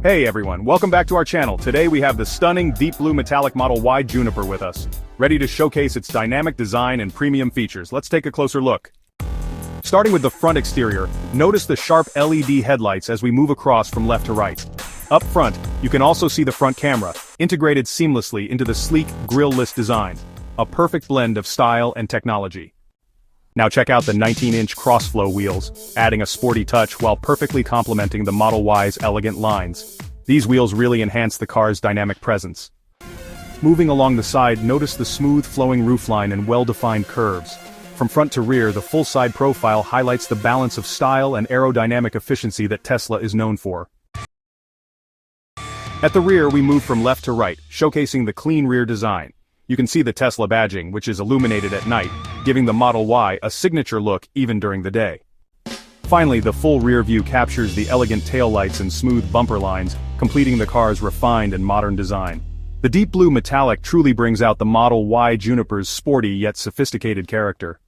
Hey everyone, welcome back to our channel. Today we have the stunning deep blue metallic Model Y Juniper with us, ready to showcase its dynamic design and premium features. Let's take a closer look. Starting with the front exterior, notice the sharp LED headlights as we move across from left to right. Up front, you can also see the front camera, integrated seamlessly into the sleek, grille-less design. A perfect blend of style and technology. Now check out the 19-inch cross-flow wheels, adding a sporty touch while perfectly complementing the Model Y's elegant lines. These wheels really enhance the car's dynamic presence. Moving along the side, notice the smooth flowing roofline and well-defined curves. From front to rear, the full side profile highlights the balance of style and aerodynamic efficiency that Tesla is known for. At the rear, we move from left to right, showcasing the clean rear design. You can see the Tesla badging, which is illuminated at night, giving the Model Y a signature look even during the day. Finally, the full rear view captures the elegant taillights and smooth bumper lines, completing the car's refined and modern design. The deep blue metallic truly brings out the Model Y Juniper's sporty yet sophisticated character.